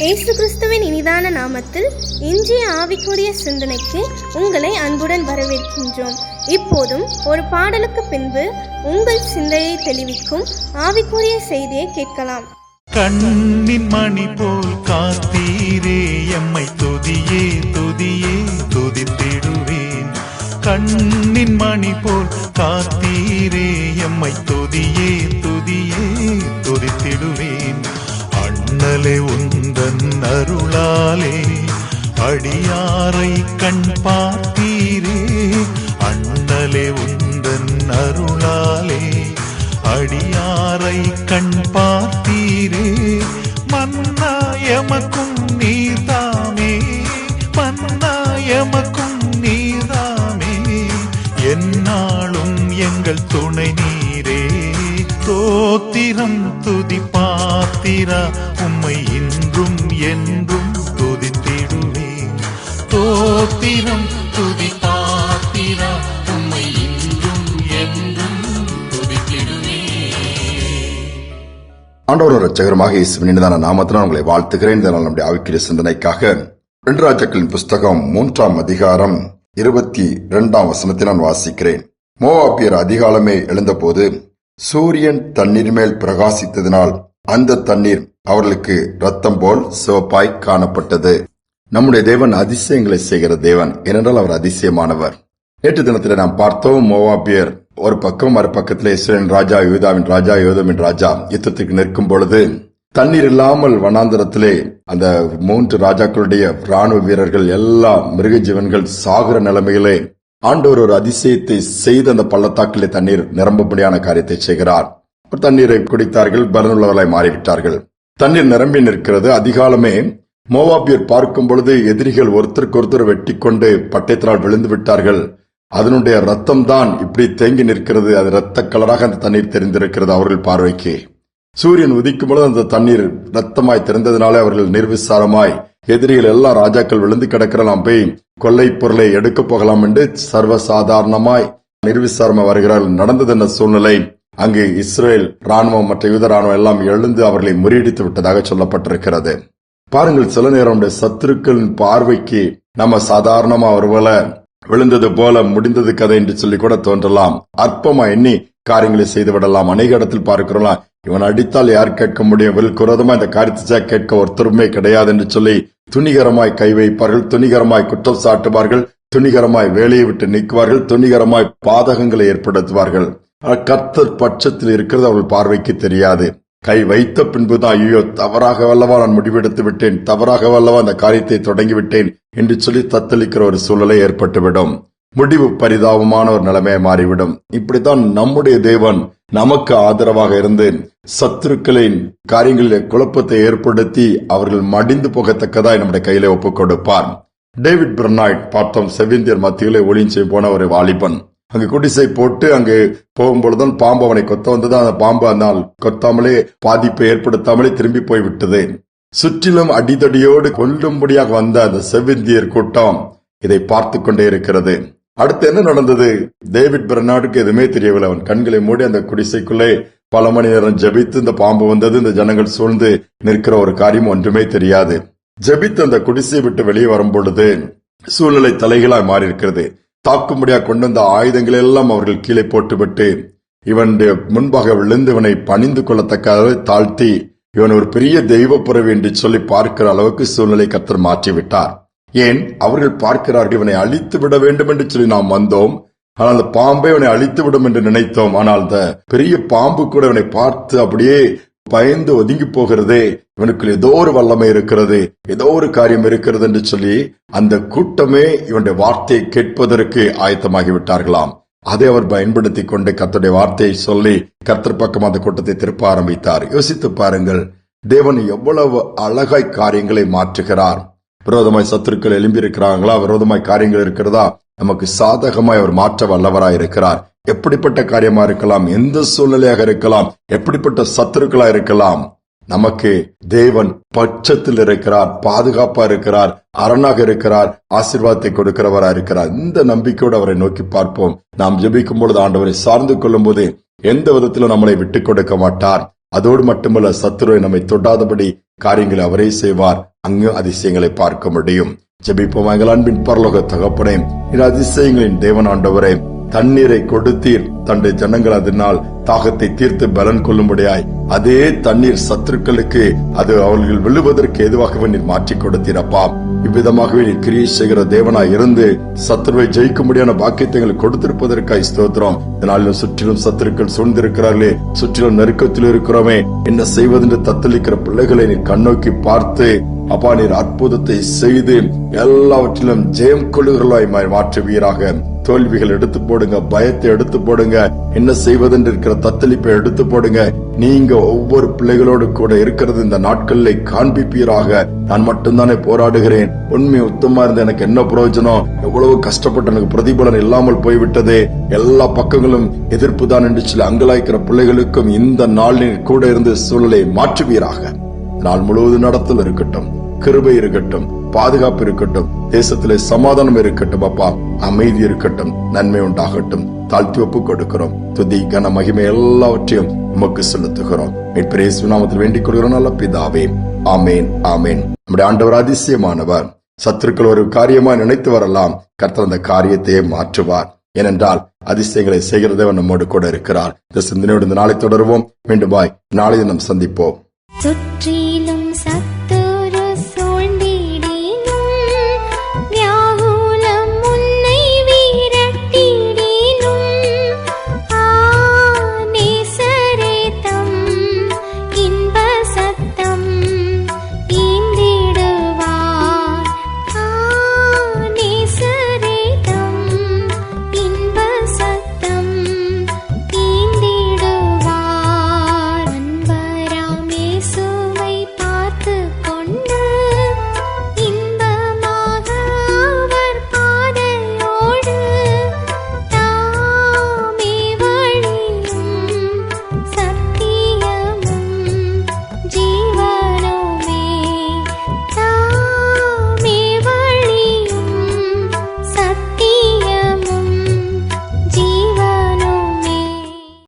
இயேசு கிறிஸ்துவின் இனிதான நாமத்தில் இன்றைய ஆவிக்குரிய சிந்தனைக்கு உங்களை அன்புடன் வரவேற்கின்றோம். இப்போதும் ஒரு பாடலுக்கு பின்பு உங்கள் சிந்தையை தெளிவிக்கும் ஆவிக்குரிய செய்தியை கேட்கலாம். கண்ணின் மணி போல் காத்தீரே எம்மை துதியே துதியே துதித்திடுவேன். கண்ணின் மணி போல் காத்தீரே எம்மை துதியே துதியே துதித்திடுவேன். அண்ணலே உந்தன் அருளாலே அடியாரை கண் பார்த்தீரே. அண்ணலே உந்தன் அருளாலே அடியாரை கண் பார்த்தீரே. மன்னாயமக்கும் நீர்தாமே, மன்னாயமக்கும் நீர்தாமே, என்னாலும் எங்கள் துணை நீரே. தோத்திரம் துதி பாத்திரா உம்மை இன்றும் என்றும் துதித்திடுவேன். தோத்திரம் துதி பாத்திரா உம்மை இன்றும் என்றும் துதித்திடுவேன். ஆண்டவர் இரட்சகருமாக இயேசுவின் இனிதான நாமத்தினால் உங்களை வாழ்த்துகிறேன். இதனால் நம்முடைய ஆவிக்குரிய சிந்தனைக்காக 2 ராஜாக்களின் புஸ்தகம் 3ஆம் அதிகாரம் 22ஆம் வசனத்தை நான் வாசிக்கிறேன். மோவாபியர் அதிகாலமே எழுந்தபோது சூரியன் தண்ணீர் மேல் பிரகாசித்ததினால் அந்த தண்ணீர் அவர்களுக்கு ரத்தம் போல் சிவப்பாய் காணப்பட்டது. நம்முடைய தேவன் அதிசயங்களை செய்கிற தேவன், ஏனென்றால் அவர் அதிசயமானவர். நேற்று தினத்தில் நாம் பார்த்தோம், மோவாபியர் ஒரு பக்கம் மறுபக்கத்திலே இஸ்ரவேலின் ராஜா, யூதாவின் ராஜா, யோதமின் ராஜா யுத்தத்துக்கு நிற்கும் பொழுது தண்ணீர் இல்லாமல் வனாந்தரத்திலே அந்த 3 ராஜாக்களுடைய ராணுவ வீரர்கள் எல்லா மிருக ஜீவன்கள் சாகுற நிலைமையிலே ஆண்டவர் ஒரு அதிசயத்தை செய்து அந்த பள்ளத்தாக்கிலே தண்ணீர் நிரம்பும்படியான காரியத்தை செய்கிறார். தண்ணீரை குடித்தார்கள், பலனுள்ளவர்களாய் மாறிவிட்டார்கள். தண்ணீர் நிரம்பி நிற்கிறது. அதிகாலமே மோவாபியர் பார்க்கும் பொழுது எதிரிகள் ஒருத்தருக்கு ஒருத்தர் வெட்டி கொண்டு பட்டயத்தினால் விழுந்து விட்டார்கள். அதனுடைய ரத்தம் தான் இப்படி தேங்கி நிற்கிறது. அது ரத்த கலராக அந்த தண்ணீர் தெரிந்திருக்கிறது அவர்கள் பார்வைக்கு. சூரியன் உதிக்கும் பொழுது அந்த தண்ணீர் ரத்தமாய் தெரிந்ததினாலே அவர்கள் நிர்விசாரமாய் எதிரிகள் எல்லா ராஜாக்கள் விழுந்து கிடக்கிறலாம், போய் கொள்ளை பொருளை எடுக்க போகலாம் என்று சர்வசாதாரணமாய் நிர்விசாரமா வருகிறார்கள். நடந்தது என்ன சூழ்நிலை? அங்கு இஸ்ரேல் ராணுவம் மற்ற யூத ராணுவம் எல்லாம் எழுந்து அவர்களை முறியடித்து விட்டதாக சொல்லப்பட்டிருக்கிறது. பாருங்கள், சில நேரம் சத்துருக்களின் பார்வைக்கு நம்ம சாதாரணமா ஒருவேளை விழுந்தது போல முடிந்தது கதை என்று சொல்லி கூட தோன்றலாம். அற்பமா எண்ணி காரியங்களை செய்து விடலாம். அநேக இடத்தில் பார்க்கிறோம், இவன் அடித்தால் யார் கேட்க முடியும், வில்குரதமா இந்த காரியத்தை கேட்க ஒருத்தருமே கிடையாது என்று சொல்லி துணிகரமாய் கை வைப்பார்கள், துணிகரமாய் குற்றம் சாட்டுவார்கள், துணிகரமாய் வேலையை விட்டு நீக்குவார்கள், துணிகரமாய் பாதகங்களை ஏற்படுத்துவார்கள். கர்த்தர் பட்சத்தில் இருக்கிறது அவர்கள் பார்வைக்கு தெரியாது. கை வைத்த பின்புதான், ஐயோ தவறாக வல்லவா நான் முடிவெடுத்து விட்டேன், தவறாக வல்லவா அந்த காரியத்தை தொடங்கிவிட்டேன் என்று சொல்லி தத்தளிக்கிற ஒரு சூழலை ஏற்பட்டுவிடும். முடிவு பரிதாபமான ஒரு நிலைமையை மாறிவிடும். இப்படித்தான் நம்முடைய தேவன் நமக்கு ஆதரவாக இருந்து சத்துருக்களின் காரியங்களில் குழப்பத்தை ஏற்படுத்தி அவர்கள் மடிந்து போகத்தக்கதாய் நம்முடைய கையில ஒப்புக் கொடுப்பார். டேவிட் பெர்னாய்ட் பார்த்தோம், செவிந்தியர் மத்தியிலே ஒளிஞ்சு போன ஒரு வாலிபன். அங்கு குடிசை போட்டு அங்கு போகும்பொழுதுதான் பாம்பு அவனை கொத்த வந்தது. அந்த பாம்பு அதனால் கொத்தாமலே பாதிப்பை ஏற்படுத்தாமலே திரும்பி போய்விட்டது. சுற்றிலும் அடிதடியோடு கொல்லும்படியாக வந்த அந்த செவிந்தியர் கூட்டம் இதை பார்த்து கொண்டே இருக்கிறது. அடுத்து என்ன நடந்தது? டேவிட் பெர்னார்டுக்கு எதுவுமே தெரியவில்லை. அவன் கண்களை மூடி அந்த குடிசைக்குள்ளே பல மணி நேரம் ஜெபித்து இந்த பாம்பு வந்தது, இந்த ஜனங்கள் சூழ்ந்து நிற்கிற ஒரு காரியம் ஒன்றுமே தெரியாது. ஜெபித்து அந்த குடிசையை விட்டு வெளியே வரும் பொழுது சூழ்நிலை தலைகளாய் மாறி இருக்கிறது. தாக்கும்படியாக கொண்டு வந்த ஆயுதங்களை எல்லாம் அவர்கள் கீழே போட்டுவிட்டு இவன் முன்பாக விழுந்து இவனை பணிந்து கொள்ளத்தக்க தாழ்த்தி இவன் ஒரு பெரிய தெய்வ பிறவி என்று சொல்லி பார்க்கிற அளவுக்கு சூழ்நிலை கர்த்தர் மாற்றிவிட்டார். ஏன்? அவர்கள் பார்க்கிறார்கள், இவனை அழித்து விட வேண்டும் என்று சொல்லி நாம் வந்தோம், ஆனால் அந்த பாம்பை இவனை அழித்து விடும் என்று நினைத்தோம். ஆனால் அந்த பெரிய பாம்பு கூட இவனை பார்த்து அப்படியே பயந்து ஒதுங்கி போகிறதே, இவனுக்கு ஏதோ ஒரு வல்லமை இருக்கிறது, ஏதோ ஒரு காரியம் இருக்கிறது என்று சொல்லி அந்த கூட்டமே இவனுடைய வார்த்தையை கேட்பதற்கு ஆயத்தமாகிவிட்டார்களாம். அதை அவர் பயன்படுத்தி கொண்டு கர்த்தருடைய வார்த்தையை சொல்லி கர்த்தர் பக்கம் அந்த கூட்டத்தை திருப்ப ஆரம்பித்தார். யோசித்து பாருங்கள், தேவன் எவ்வளவு அழகாய் காரியங்களை மாற்றுகிறார். விரோதமாய் சத்துருக்கள் எழும்பி இருக்கிறாங்களா, விரோதமாய் காரியங்கள் இருக்கிறதா, நமக்கு சாதகமாய் அவர் மாற்ற வல்லவராய் இருக்கிறார். எப்படிப்பட்ட காரியமா இருக்கலாம், எந்த சூழ்நிலையாக இருக்கலாம், எப்படிப்பட்ட சத்துருக்களா இருக்கலாம், நமக்கு தேவன் பட்சத்தில் இருக்கிறார், பாதுகாப்பா இருக்கிறார், அரணாக இருக்கிறார், ஆசீர்வாதத்தை கொடுக்கிறவரா இருக்கிறார். இந்த நம்பிக்கையோடு அவரை நோக்கி பார்ப்போம். நாம் ஜெபிக்கும் பொழுது ஆண்டவரை சார்ந்து கொள்ளும் போது எந்த விதத்திலும் நம்மளை விட்டுக் கொடுக்க மாட்டார். அதோடு மட்டுமல்ல, சத்துருவை நம்மை தொடாதபடி காரியங்களை அவரே செய்வார். அங்கு அதிசயங்களை பார்க்க முடியும். ஜெபிப்போம். எங்கள் அன்பின் பரலோக தகப்பனே, இந்த அதிசயங்களின் தேவன் ஆண்டவரே, தண்ணீரை கொடுத்தீர், தன்னுடைய ஜனங்கள் அதனால் தாகத்தை தீர்த்து பலன் கொள்ளும்படியாய் அதே தண்ணீர் சத்துருக்களுக்கு அது அவர்கள் விழுவதற்கு எதுவாகவே நீர் மாற்றி கொடுத்தீரப்பா. இவ்விதமாகவே நீர் கிரியை செய்கிற தேவனாய் இருந்து சத்துருவை ஜெயிக்கும்படியான பாக்கியத்தை கொடுத்திருப்பதற்காய் ஸ்தோத்திரம். இதனாலும் சுற்றிலும் சத்துருக்கள் சூழ்ந்திருக்கிறார்களே, சுற்றிலும் நெருக்கத்தில் இருக்கிறோமே, என்ன செய்வதென்று தத்தளிக்கிற பிள்ளைகளை நீர் கண்ணோக்கி பார்த்து அப்பா நீர் அற்புதத்தை செய்து எல்லாவற்றிலும் ஜெயம் கொள்ளுகிறவர்களாய் மாற்றுவீராக. தோல்விகள் எடுத்து போடுங்க, பயத்தை எடுத்து போடுங்க, என்ன செய்வதென்று இருக்கிற தத்தளிப்பை எடுத்து போடுங்க. நீங்க ஒவ்வொரு பிள்ளைகளோடு கூட இருக்கிறது இந்த நாட்களில் காண்பிப்பீராக. நான் மட்டும்தானே போராடுகிறேன், உண்மை உத்தமா இருந்த எனக்கு என்ன பிரயோஜனம், எவ்வளவு கஷ்டப்பட்டு எனக்கு பிரதிபலன் இல்லாமல் போய்விட்டது, எல்லா பக்கங்களும் எதிர்ப்பு தான் என்று சொல்லி அங்கலாய்க்கிற பிள்ளைகளுக்கும் இந்த நாளில் கூட இருந்து சூழலை மாற்றுவீராக. நாள் முழுவதும் நடத்தல் இருக்கட்டும், கிருபை இருக்கட்டும், பாதுகாப்பு இருக்கட்டும், தேசத்திலே சமாதானம் இருக்கட்டும் அப்பா, அமைதி இருக்கட்டும், நன்மை உண்டாகட்டும். தாழ்த்தி ஒப்பு கொடுக்கிறோம். துதி கன மகிமை எல்லாவற்றையும் உமக்கு செலுத்துகிறோம். மீட்பு நாமத்தில் வேண்டிக் கொள்கிறோம் நல்ல பிதாவே, ஆமேன் ஆமேன். நம்முடைய ஆண்டவர் அதிசயமானவர். சத்துருக்கள் ஒரு காரியமாய் நினைத்து வரலாம், கர்த்தர் அந்த காரியத்தையே மாற்றுவார். ஏனென்றால் அதிசயங்களை செய்கிற தேவன் நம்மோடு கூட இருக்கிறார். இந்த சிந்தனையோடு இந்த நாளை தொடருவோம். மீண்டும் நாளை தினம் சந்திப்போம். சுற்றிலும்